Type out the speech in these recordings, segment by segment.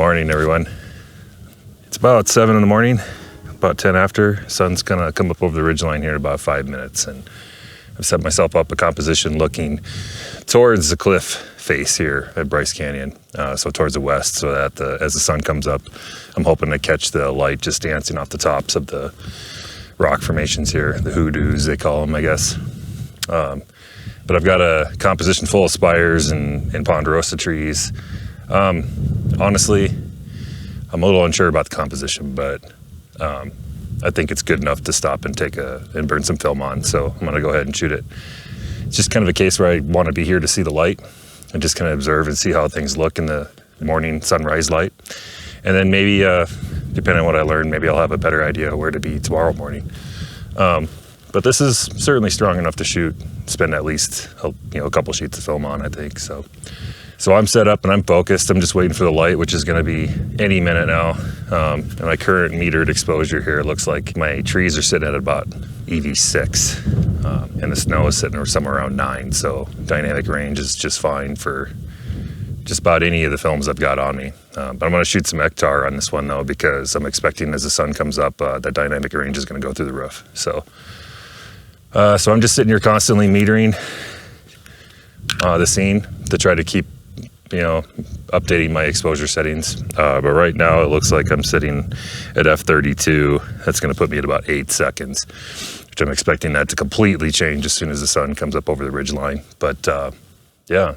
Morning, everyone. It's about 7 in the morning, about 10 after. Sun's gonna come up over the ridgeline here in about 5 minutes, and I've set myself up a composition looking towards the cliff face here at Bryce Canyon, so towards the west, so that as the sun comes up, I'm hoping to catch the light just dancing off the tops of the rock formations here, the hoodoos they call them, I guess. But I've got a composition full of spires and ponderosa trees. Honestly, I'm a little unsure about the composition, but I think it's good enough to stop and burn some film on. So I'm gonna go ahead and shoot it. It's just kind of a case where I want to be here to see the light and just kind of observe and see how things look in the morning sunrise light. And then maybe, depending on what I learn, maybe I'll have a better idea where to be tomorrow morning. But this is certainly strong enough to spend at least a couple sheets of film on, I think. So I'm set up and I'm focused. I'm just waiting for the light, which is going to be any minute now. And my current metered exposure here, it looks like my trees are sitting at about EV6, and the snow is sitting somewhere around 9. So dynamic range is just fine for just about any of the films I've got on me. But I'm going to shoot some hectare on this one though, because I'm expecting as the sun comes up, that dynamic range is going to go through the roof. So I'm just sitting here constantly metering the scene to try to keep updating my exposure settings. But right now it looks like I'm sitting at f32. That's going to put me at about 8 seconds, which I'm expecting that to completely change as soon as the sun comes up over the ridgeline. But yeah,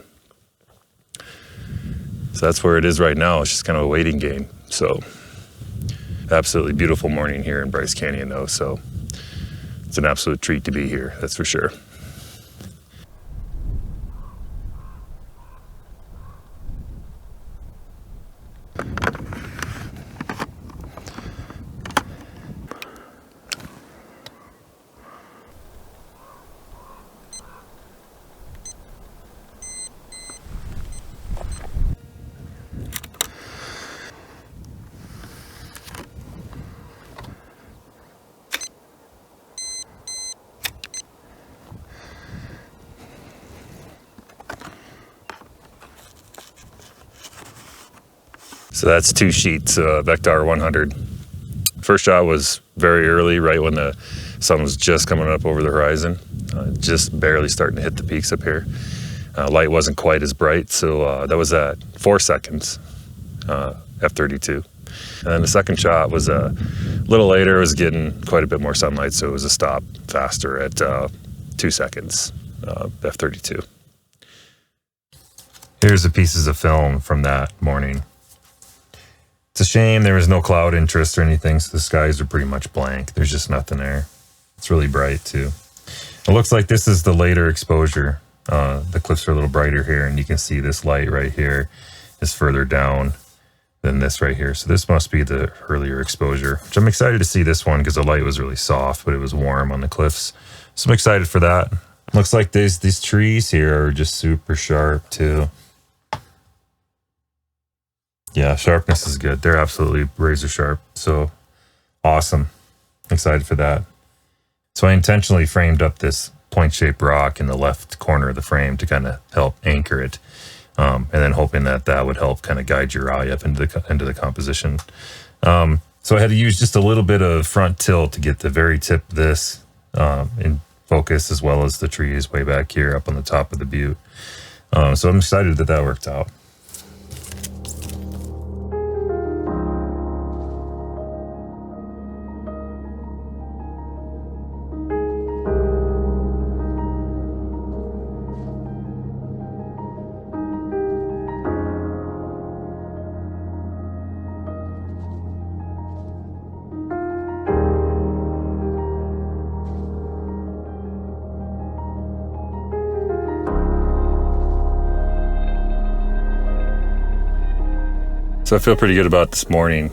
so that's where it is right now. It's just kind of a waiting game. So absolutely beautiful morning here in Bryce Canyon though. So it's an absolute treat to be here. That's for sure. So that's 2 sheets of Vector 100. First shot was very early, right when the sun was just coming up over the horizon, just barely starting to hit the peaks up here. Light wasn't quite as bright, so that was at 4 seconds, f32. And then the second shot was a little later. It was getting quite a bit more sunlight, so it was a stop faster at 2 seconds, f32. Here's the pieces of film from that morning. It's a shame there was no cloud interest or anything, so the skies are pretty much blank. There's just nothing there. It's really bright too. It looks like this is the later exposure. The cliffs are a little brighter here, and you can see this light right here is further down than this right here. So this must be the earlier exposure, which I'm excited to see this one because the light was really soft, but it was warm on the cliffs. So I'm excited for that. Looks like these trees here are just super sharp too. Yeah, sharpness is good. They're absolutely razor sharp. So awesome. Excited for that. So I intentionally framed up this point-shaped rock in the left corner of the frame to kind of help anchor it. And then hoping that would help kind of guide your eye up into the composition. So I had to use just a little bit of front tilt to get the very tip of this in focus, as well as the trees way back here up on the top of the butte. So I'm excited that worked out. So I feel pretty good about this morning.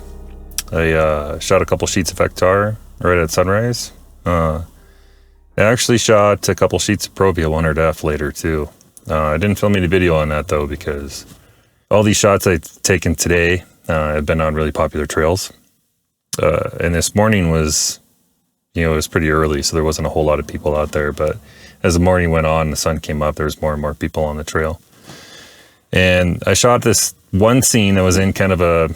I shot a couple sheets of hectare right at sunrise. I actually shot a couple sheets of Provia 100F later too. I didn't film any video on that though, because all these shots I've taken today have been on really popular trails. And this morning was, it was pretty early, so there wasn't a whole lot of people out there. But as the morning went on, the sun came up, there was more and more people on the trail. And I shot this one scene that was in kind of a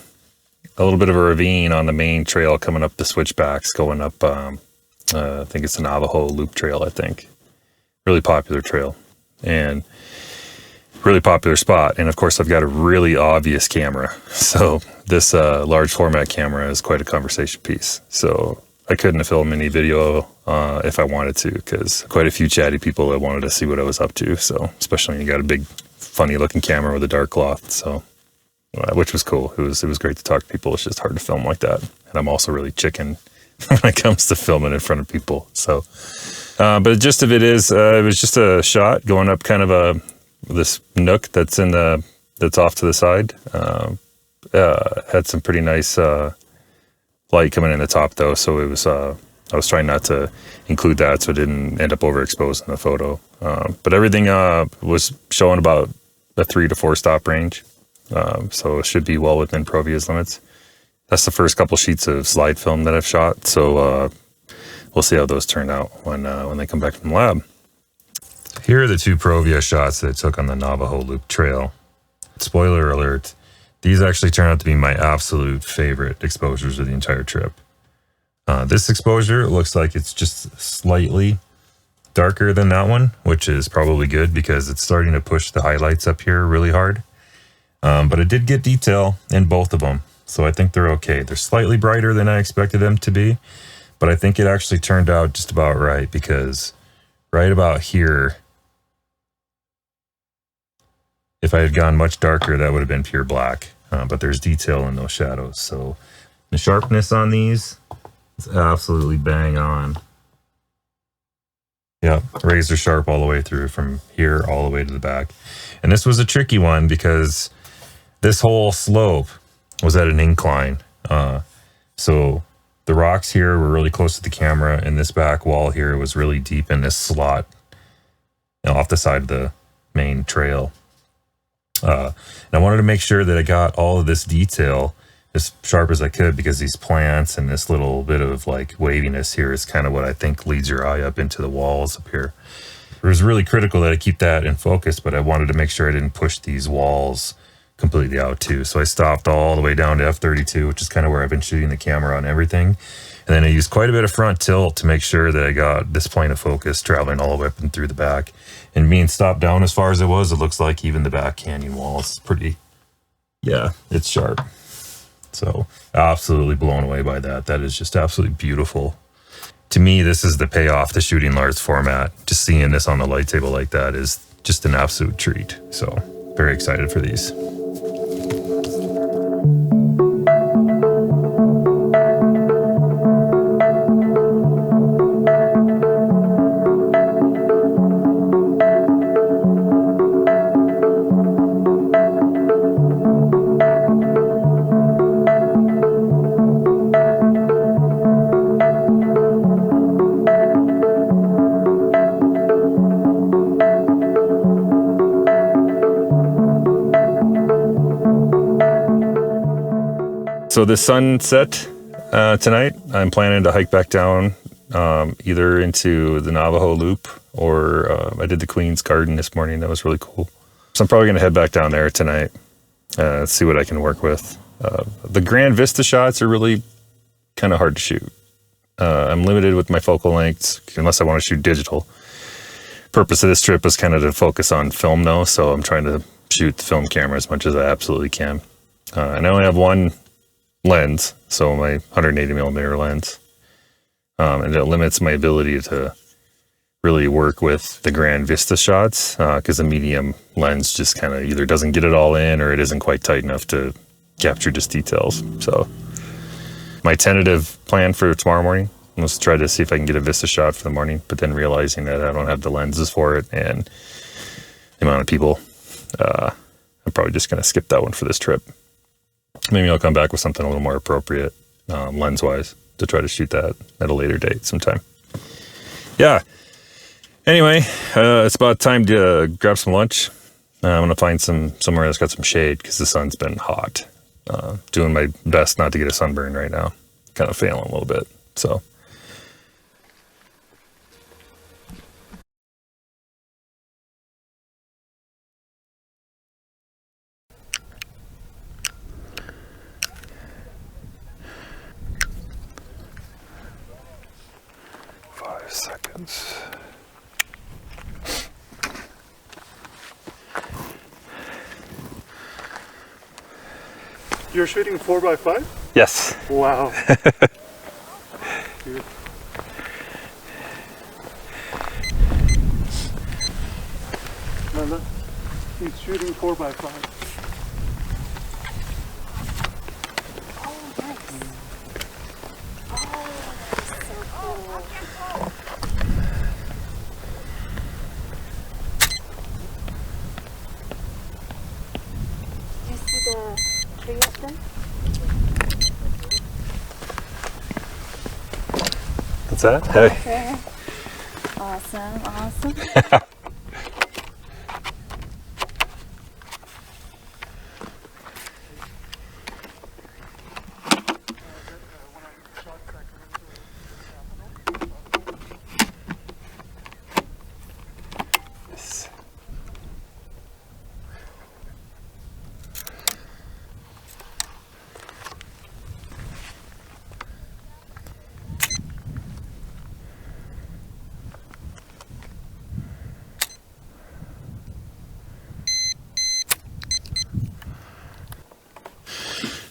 little bit of a ravine on the main trail coming up the switchbacks, going up, I think it's the Navajo Loop Trail, I think. Really popular trail and really popular spot. And of course, I've got a really obvious camera. So this large format camera is quite a conversation piece. So I couldn't have filmed any video if I wanted to, because quite a few chatty people that wanted to see what I was up to. So especially when you got a big, funny looking camera with a dark cloth. So which was cool. It was great to talk to people. It's just hard to film like that. And I'm also really chicken when it comes to filming in front of people. So, but the gist of it is, it was just a shot going up kind of this nook that's that's off to the side. Had some pretty nice light coming in the top though. So it was, I was trying not to include that so it didn't end up overexposed in the photo. But everything was showing about a 3 to 4 stop range. So it should be well within Provia's limits. That's the first couple sheets of slide film that I've shot. So we'll see how those turn out when they come back from the lab. Here are the 2 Provia shots that I took on the Navajo Loop Trail. Spoiler alert, these actually turned out to be my absolute favorite exposures of the entire trip. This exposure looks like it's just slightly darker than that one, which is probably good because it's starting to push the highlights up here really hard. But I did get detail in both of them, so I think they're okay. They're slightly brighter than I expected them to be, but I think it actually turned out just about right, because right about here, if I had gone much darker, that would have been pure black. But there's detail in those shadows, so the sharpness on these is absolutely bang on. Yeah, razor sharp all the way through from here all the way to the back. And this was a tricky one because this whole slope was at an incline. So the rocks here were really close to the camera, and this back wall here was really deep in this slot, off the side of the main trail. And I wanted to make sure that I got all of this detail as sharp as I could, because these plants and this little bit of like waviness here is kind of what I think leads your eye up into the walls up here. It was really critical that I keep that in focus, but I wanted to make sure I didn't push these walls completely out too. So I stopped all the way down to f32, which is kind of where I've been shooting the camera on everything. And then I used quite a bit of front tilt to make sure that I got this plane of focus traveling all the way up and through the back. And being stopped down as far as it was, it looks like even the back canyon wall is pretty, yeah, it's sharp. So absolutely blown away by that. That is just absolutely beautiful. To me, this is the payoff to shooting large format. Just seeing this on the light table like that is just an absolute treat. So very excited for these. So the sunset tonight, I'm planning to hike back down either into the Navajo Loop, or I did the Queen's Garden this morning. That was really cool. So I'm probably going to head back down there tonight, see what I can work with. The Grand Vista shots are really kind of hard to shoot. I'm limited with my focal lengths unless I want to shoot digital. Purpose of this trip is kind of to focus on film though, so I'm trying to shoot the film camera as much as I absolutely can. And I only have one lens, so my 180 millimeter lens, and it limits my ability to really work with the Grand Vista shots, because the medium lens just kind of either doesn't get it all in, or it isn't quite tight enough to capture just details. So my tentative plan for tomorrow morning was to try to see if I can get a Vista shot for the morning, but then realizing that I don't have the lenses for it and the amount of people, I'm probably just going to skip that one for this trip. Maybe I'll come back with something a little more appropriate lens-wise to try to shoot that at a later date sometime. Yeah. Anyway, it's about time to grab some lunch. I'm going to find somewhere that's got some shade because the sun's been hot. Doing my best not to get a sunburn right now. Kind of failing a little bit. So. You're shooting 4x5? Yes. Wow. Dude. Look, he's shooting 4x5. Oh, nice. Oh, so cool. You see the tree up there? What's that? Hey. Okay. Awesome, awesome.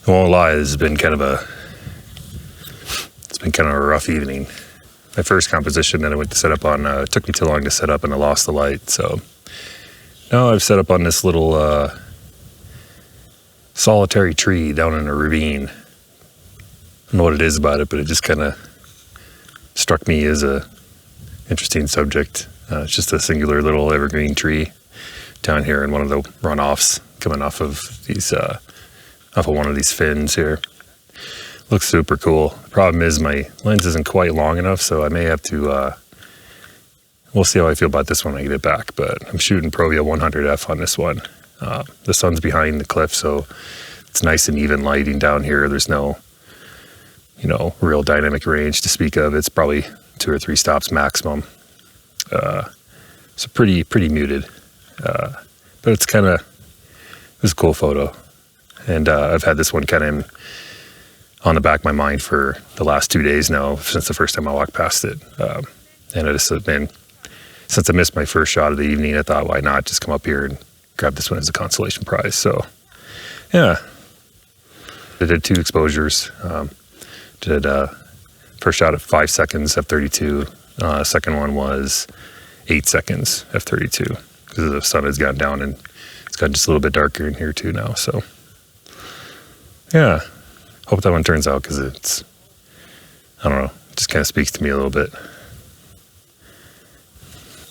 I won't lie, it's been kind of a rough evening. My first composition that I went to set up on took me too long to set up, and I lost the light. So now I've set up on this little solitary tree down in a ravine. I don't know what it is about it, but it just kind of struck me as a interesting subject. It's just a singular little evergreen tree down here in one of the runoffs coming off of these. Off of one of these fins here. Looks super cool. The problem is my lens isn't quite long enough, so I may have to, we'll see how I feel about this when I get it back, but I'm shooting Provia 100F on this one. The sun's behind the cliff, so it's nice and even lighting down here. There's no, real dynamic range to speak of. It's probably 2 or 3 stops maximum. So pretty muted. But it's a cool photo. And I've had this one kind of on the back of my mind for the last 2 days now, since the first time I walked past it. And it has been, since I missed my first shot of the evening, I thought, why not just come up here and grab this one as a consolation prize. So, yeah. I did 2 exposures. Did first shot at 5 seconds, f32. Second one was 8 seconds, f32. Because the sun has gone down and it's gotten just a little bit darker in here too now, so. Yeah, hope that one turns out, because it's, I don't know, it just kind of speaks to me a little bit.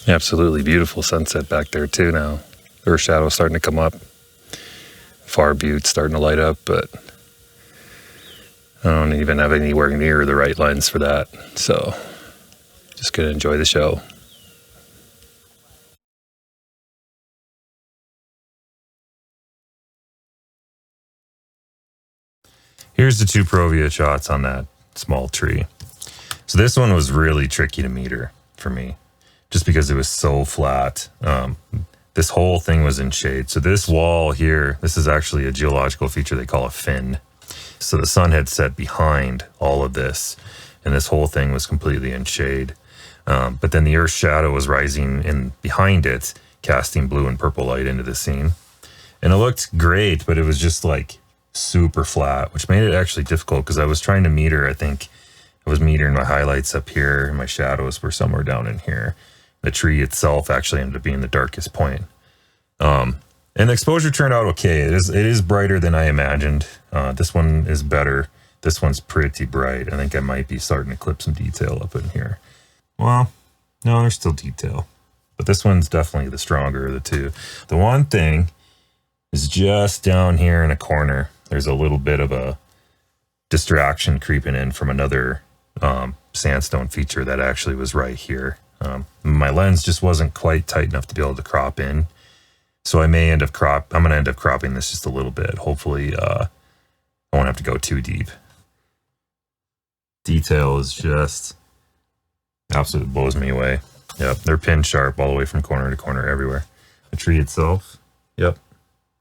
Absolutely beautiful sunset back there too now. Earth shadow's starting to come up. Far Butte's starting to light up, but I don't even have anywhere near the right lens for that. So just gonna enjoy the show. Here's the 2 Provia shots on that small tree. So this one was really tricky to meter for me, just because it was so flat. This whole thing was in shade. So this wall here, this is actually a geological feature they call a fin. So the sun had set behind all of this, and this whole thing was completely in shade. But then the Earth's shadow was rising in behind it, casting blue and purple light into the scene. And it looked great, but it was just like super flat, which made it actually difficult, because I was trying to meter, I think I was metering my highlights up here, and my shadows were somewhere down in here. The tree itself actually ended up being the darkest point. And the exposure turned out okay. It is brighter than I imagined. This one is better. This one's pretty bright. I think I might be starting to clip some detail up in here. Well, no, there's still detail, but this one's definitely the stronger of the 2. The one thing is just down here in a corner, there's a little bit of a distraction creeping in from another sandstone feature that actually was right here. My lens just wasn't quite tight enough to be able to crop in. So I may I'm going to end up cropping this just a little bit. Hopefully, I won't have to go too deep. Detail is just absolutely blows me away. Yep, they're pin sharp all the way from corner to corner everywhere. The tree itself, yep.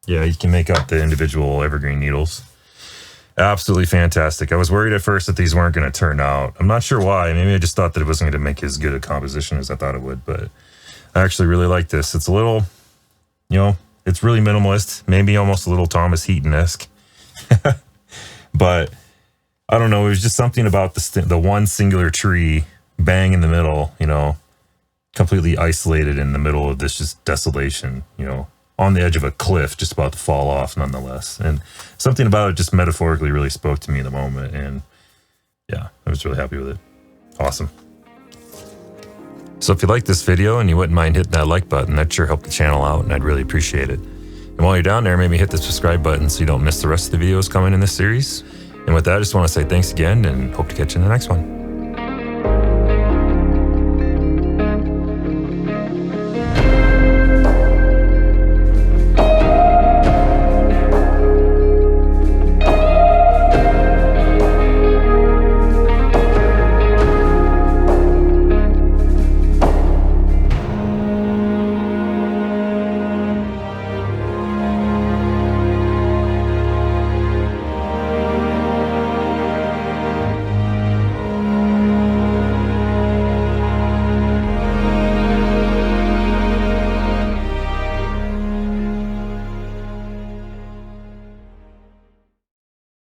Yeah, you can make out the individual evergreen needles. Absolutely fantastic. I was worried at first that these weren't going to turn out. I'm not sure why. Maybe I just thought that it wasn't going to make as good a composition as I thought it would, but I actually really like this. It's a little, it's really minimalist, maybe almost a little Thomas Heaton-esque. But I don't know. It was just something about the one singular tree bang in the middle, completely isolated in the middle of this just desolation, on the edge of a cliff, just about to fall off nonetheless. And something about it just metaphorically really spoke to me in the moment. And yeah, I was really happy with it. Awesome. So if you like this video and you wouldn't mind hitting that like button, that'd sure help the channel out and I'd really appreciate it. And while you're down there, maybe hit the subscribe button so you don't miss the rest of the videos coming in this series. And with that, I just want to say thanks again and hope to catch you in the next one.